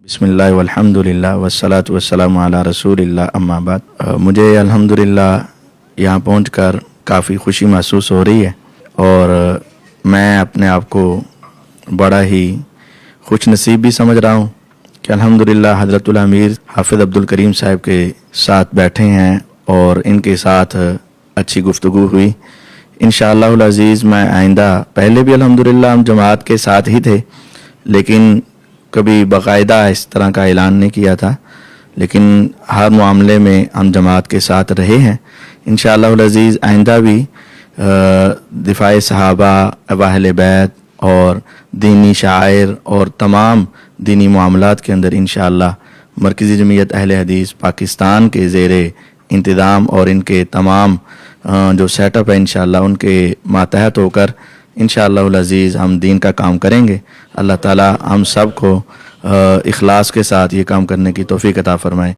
بسم اللہ والحمدللہ والصلاۃ والسلام علی رسول اللہ اما بعد۔ مجھے الحمدللہ یہاں پہنچ کر کافی خوشی محسوس ہو رہی ہے اور میں اپنے آپ کو بڑا ہی خوش نصیب بھی سمجھ رہا ہوں کہ الحمدللہ حضرت الامیر حافظ عبدالکریم صاحب کے ساتھ بیٹھے ہیں اور ان کے ساتھ اچھی گفتگو ہوئی۔ انشاءاللہ العزیز میں آئندہ، پہلے بھی الحمدللہ ہم جماعت کے ساتھ ہی تھے لیکن کبھی باقاعدہ اس طرح کا اعلان نہیں کیا تھا، لیکن ہر معاملے میں ہم جماعت کے ساتھ رہے ہیں۔ انشاءاللہ العزیز آئندہ بھی دفاع صحابہ، اہل بیت اور دینی شعائر اور تمام دینی معاملات کے اندر انشاءاللہ مرکزی جمعیت اہل حدیث پاکستان کے زیر انتظام اور ان کے تمام جو سیٹ اپ ہے انشاءاللہ ان کے ماتحت ہو کر انشاءاللہ العزیز ہم دین کا کام کریں گے۔ اللہ تعالی ہم سب کو اخلاص کے ساتھ یہ کام کرنے کی توفیق عطا فرمائے۔